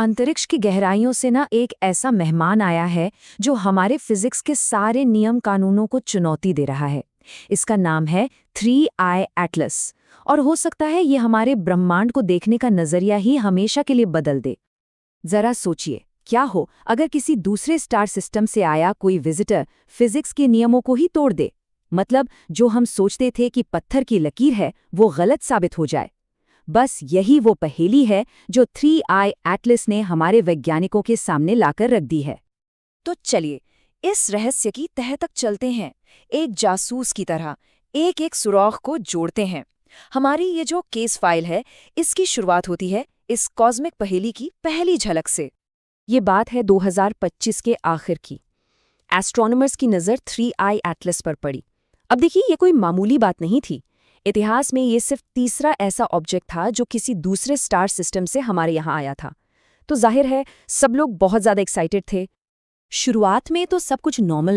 अंतरिक्ष की गहराइयों से ना एक ऐसा मेहमान आया है जो हमारे फिजिक्स के सारे नियम कानूनों को चुनौती दे रहा है। इसका नाम है 3I एटलस और हो सकता है ये हमारे ब्रह्मांड को देखने का नजरिया ही हमेशा के लिए बदल दे। जरा सोचिए, क्या हो अगर किसी दूसरे स्टार सिस्टम से आया कोई विजिटर फिजिक्स के नियमों को ही तोड़ दे। मतलब जो हम सोचते थे कि पत्थर की लकीर है वो गलत साबित हो जाए। बस यही वो पहेली है जो 3I एटलस ने हमारे वैज्ञानिकों के सामने लाकर रख दी है। तो चलिए इस रहस्य की तह तक चलते हैं, एक जासूस की तरह एक एक सुराख को जोड़ते हैं। हमारी ये जो केस फाइल है, इसकी शुरुआत होती है इस कॉस्मिक पहेली की पहली झलक से। ये बात है 2025 के आखिर की। एस्ट्रोनॉमर्स की नज़र 3I एटलस पर पड़ी। अब देखिए, ये कोई मामूली बात नहीं थी। इतिहास में ये सिर्फ तीसरा ऐसा ऑब्जेक्ट था जो किसी दूसरे स्टार सिस्टम से हमारे यहाँ आया था। तो जाहिर है सब लोग बहुत ज़्यादा एक्साइटेड थे। शुरुआत में तो सब कुछ नॉर्मल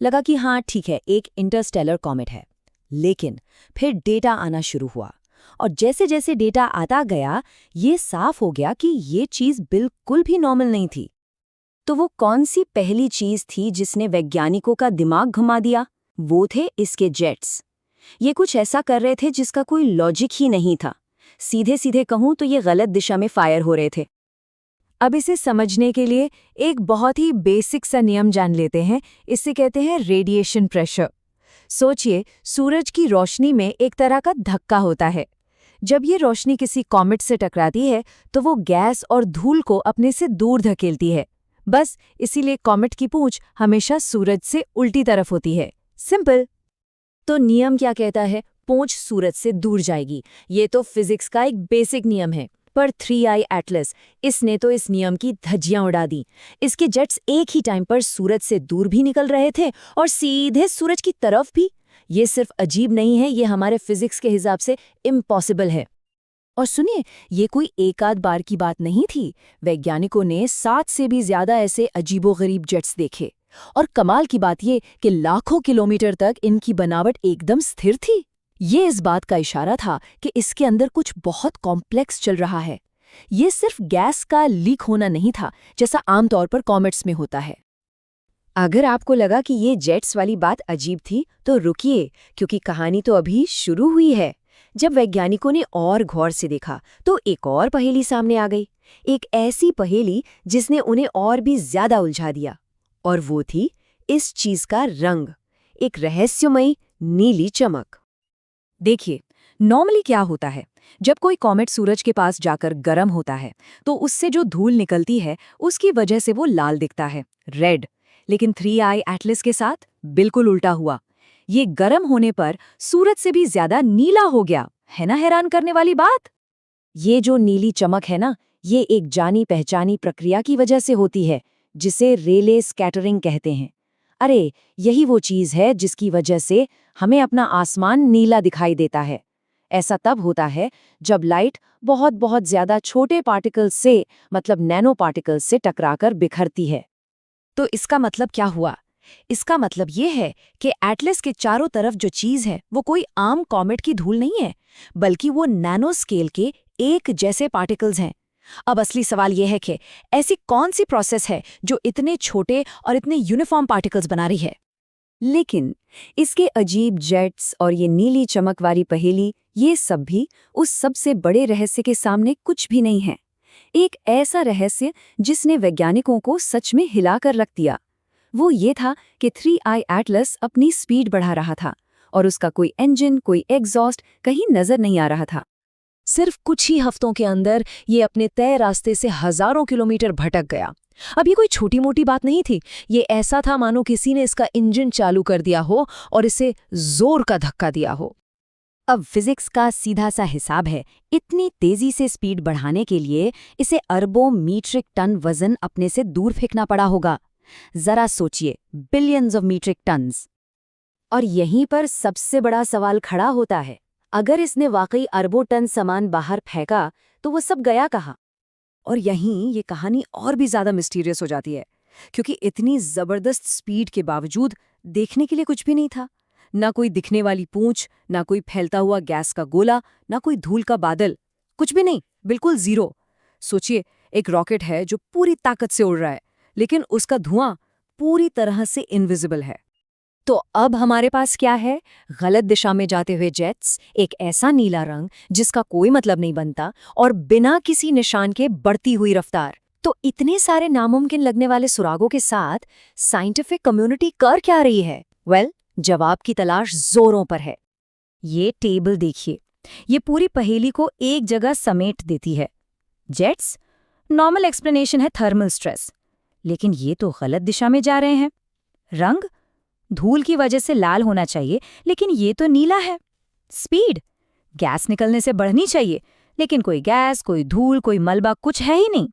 लगा कि हाँ ठीक है, एक इंटरस्टेलर कॉमेट है। लेकिन फिर डेटा आना शुरू हुआ और जैसे जैसे डेटा आता गया ये साफ हो गया कि ये चीज़ बिल्कुल भी नॉर्मल नहीं थी। तो वो कौन सी पहली चीज़ थी जिसने वैज्ञानिकों का दिमाग घुमा दिया? वो थे इसके जेट्स। ये कुछ ऐसा कर रहे थे जिसका कोई लॉजिक ही नहीं था। सीधे सीधे कहूं तो ये गलत दिशा में फायर हो रहे थे। अब इसे समझने के लिए एक बहुत ही बेसिक सा नियम जान लेते हैं। इसे कहते हैं रेडिएशन प्रेशर। सोचिए, सूरज की रोशनी में एक तरह का धक्का होता है। जब ये रोशनी किसी कॉमेट से टकराती है तो वो गैस और धूल को अपने से दूर धकेलती है। बस इसीलिए कॉमेट की पूंछ हमेशा सूरज से उल्टी तरफ होती है। सिंपल। तो नियम क्या कहता है? पूंछ सूरज से दूर जाएगी। ये तो फिजिक्स का एक बेसिक नियम है। पर 3I एटलस, इसने तो इस नियम की धज्जियां उड़ा दी। इसके जेट्स एक ही टाइम पर सूरज से दूर भी निकल रहे थे और सीधे सूरज की तरफ भी। ये सिर्फ अजीब नहीं है, ये हमारे फिजिक्स के हिसाब से इम्पॉसिबल है। और सुनिए, ये कोई एक आध बार की बात नहीं थी। वैज्ञानिकों ने 7 से भी ज्यादा ऐसे अजीबोगरीब जेट्स देखे। और कमाल की बात ये कि लाखों किलोमीटर तक इनकी बनावट एकदम स्थिर थी। ये इस बात का इशारा था कि इसके अंदर कुछ बहुत कॉम्प्लेक्स चल रहा है। ये सिर्फ गैस का लीक होना नहीं था, जैसा आमतौर पर कॉमेट्स में होता है। अगर आपको लगा कि ये जेट्स वाली बात अजीब थी, तो रुकिए, क्योंकि कहानी तो अभी शुरू हुई है। जब वैज्ञानिकों ने और गौर से देखा तो एक और पहेली सामने आ गई। एक ऐसी पहेली जिसने उन्हें और भी ज्यादा उलझा दिया। और वो थी इस चीज का रंग, एक रहस्यमयी नीली चमक। देखिए, नॉर्मली क्या होता है, जब कोई कॉमेट सूरज के पास जाकर गर्म होता है तो उससे जो धूल निकलती है उसकी वजह से वो लाल दिखता है, रेड। लेकिन 3I एटलस के साथ बिल्कुल उल्टा हुआ। ये गर्म होने पर सूरज से भी ज्यादा नीला हो गया। है ना हैरान करने वाली बात? ये जो नीली चमक है ना, ये एक जानी पहचानी प्रक्रिया की वजह से होती है, जिसे रेले स्कैटरिंग कहते हैं। अरे, यही वो चीज है जिसकी वजह से हमें अपना आसमान नीला दिखाई देता है। ऐसा तब होता है जब लाइट बहुत बहुत ज्यादा छोटे पार्टिकल्स से, मतलब नैनो पार्टिकल्स से टकराकर बिखरती है। तो इसका मतलब क्या हुआ? इसका मतलब ये है कि एटलस के चारों तरफ जो चीज है वो कोई आम कॉमेट की धूल नहीं है, बल्कि वो नैनो स्केल के एक जैसे पार्टिकल्स हैं। अब असली सवाल यह है कि ऐसी कौन सी प्रोसेस है जो इतने छोटे और इतने यूनिफॉर्म पार्टिकल्स बना रही है। लेकिन इसके अजीब जेट्स और ये नीली चमक वाली पहेली, ये सब भी उस सबसे बड़े रहस्य के सामने कुछ भी नहीं है। एक ऐसा रहस्य जिसने वैज्ञानिकों को सच में हिलाकर रख दिया। वो ये था कि 3I एटलस अपनी स्पीड बढ़ा रहा था और उसका कोई इंजन, कोई एग्जॉस्ट कहीं नजर नहीं आ रहा था। सिर्फ कुछ ही हफ्तों के अंदर ये अपने तय रास्ते से हजारों किलोमीटर भटक गया। अब ये कोई छोटी मोटी बात नहीं थी। ये ऐसा था मानो किसी ने इसका इंजन चालू कर दिया हो और इसे जोर का धक्का दिया हो। अब फिजिक्स का सीधा सा हिसाब है, इतनी तेजी से स्पीड बढ़ाने के लिए इसे अरबों मीट्रिक टन वजन अपने से दूर फेंकना पड़ा होगा। जरा सोचिए, बिलियंस ऑफ मीट्रिक टन्स। और यहीं पर सबसे बड़ा सवाल खड़ा होता है, अगर इसने वाकई अरबों टन सामान बाहर फेंका तो वो सब गया कहाँ? और यहीं ये कहानी और भी ज्यादा मिस्टीरियस हो जाती है, क्योंकि इतनी जबरदस्त स्पीड के बावजूद देखने के लिए कुछ भी नहीं था। ना कोई दिखने वाली पूंछ, ना कोई फैलता हुआ गैस का गोला, ना कोई धूल का बादल, कुछ भी नहीं, बिल्कुल जीरो। सोचिए, एक रॉकेट है जो पूरी ताकत से उड़ रहा है, लेकिन उसका धुआं पूरी तरह से इनविजिबल है। तो अब हमारे पास क्या है? गलत दिशा में जाते हुए जेट्स, एक ऐसा नीला रंग जिसका कोई मतलब नहीं बनता, और बिना किसी निशान के बढ़ती हुई रफ्तार। तो इतने सारे नामुमकिन लगने वाले सुरागों के साथ साइंटिफिक कम्युनिटी कर क्या रही है? जवाब की तलाश जोरों पर है। ये टेबल देखिए, ये पूरी पहेली को एक जगह समेट देती है। जेट्स, नॉर्मल एक्सप्लेनेशन है थर्मल स्ट्रेस, लेकिन ये तो गलत दिशा में जा रहे हैं। रंग, धूल की वजह से लाल होना चाहिए, लेकिन ये तो नीला है। स्पीड, गैस निकलने से बढ़नी चाहिए, लेकिन कोई गैस, कोई धूल, कोई मलबा कुछ है ही नहीं।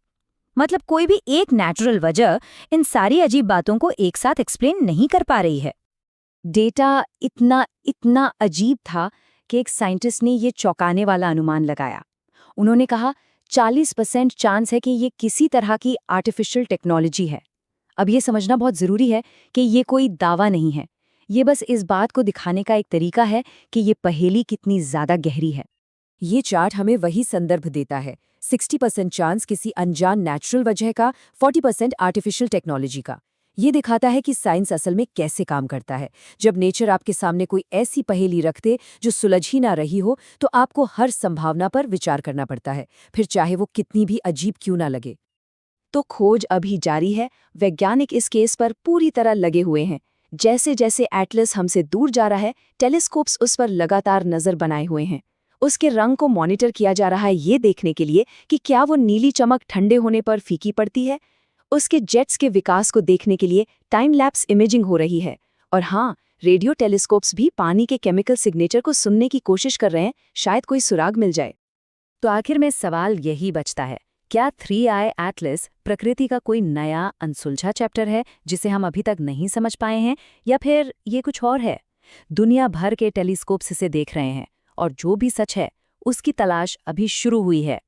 मतलब कोई भी एक नेचुरल वजह इन सारी अजीब बातों को एक साथ एक्सप्लेन नहीं कर पा रही है। डेटा इतना अजीब था कि एक साइंटिस्ट ने ये चौंकाने वाला अनुमान लगाया। उन्होंने कहा 40% चांस है कि ये किसी तरह की आर्टिफिशियल टेक्नोलॉजी है। अब ये समझना बहुत ज़रूरी है कि ये कोई दावा नहीं है, ये बस इस बात को दिखाने का एक तरीका है कि ये पहेली कितनी ज़्यादा गहरी है। ये चार्ट हमें वही संदर्भ देता है, 60% चांस किसी अनजान नेचुरल वजह का, 40% आर्टिफिशियल टेक्नोलॉजी का। ये दिखाता है कि साइंस असल में कैसे काम करता है। जब नेचर आपके सामने कोई ऐसी पहेली रख दे जो सुलझ ही ना रही हो, तो आपको हर संभावना पर विचार करना पड़ता है, फिर चाहे वो कितनी भी अजीब क्यों ना लगे। तो खोज अभी जारी है। वैज्ञानिक इस केस पर पूरी तरह लगे हुए हैं। जैसे जैसे एटलस हमसे दूर जा रहा है, टेलीस्कोप्स उस पर लगातार नजर बनाए हुए हैं। उसके रंग को मॉनिटर किया जा रहा है, ये देखने के लिए कि क्या वो नीली चमक ठंडे होने पर फीकी पड़ती है। उसके जेट्स के विकास को देखने के लिए टाइम लैप्स इमेजिंग हो रही है। और हाँ, रेडियो टेलीस्कोप्स भी पानी के केमिकल सिग्नेचर को सुनने की कोशिश कर रहे हैं, शायद कोई सुराग मिल जाए। तो आखिर में सवाल यही बचता है, क्या 3i एटलस प्रकृति का कोई नया अनसुलझा चैप्टर है जिसे हम अभी तक नहीं समझ पाए हैं, या फिर ये कुछ और है? दुनिया भर के टेलीस्कोप्स इसे देख रहे हैं, और जो भी सच है उसकी तलाश अभी शुरू हुई है।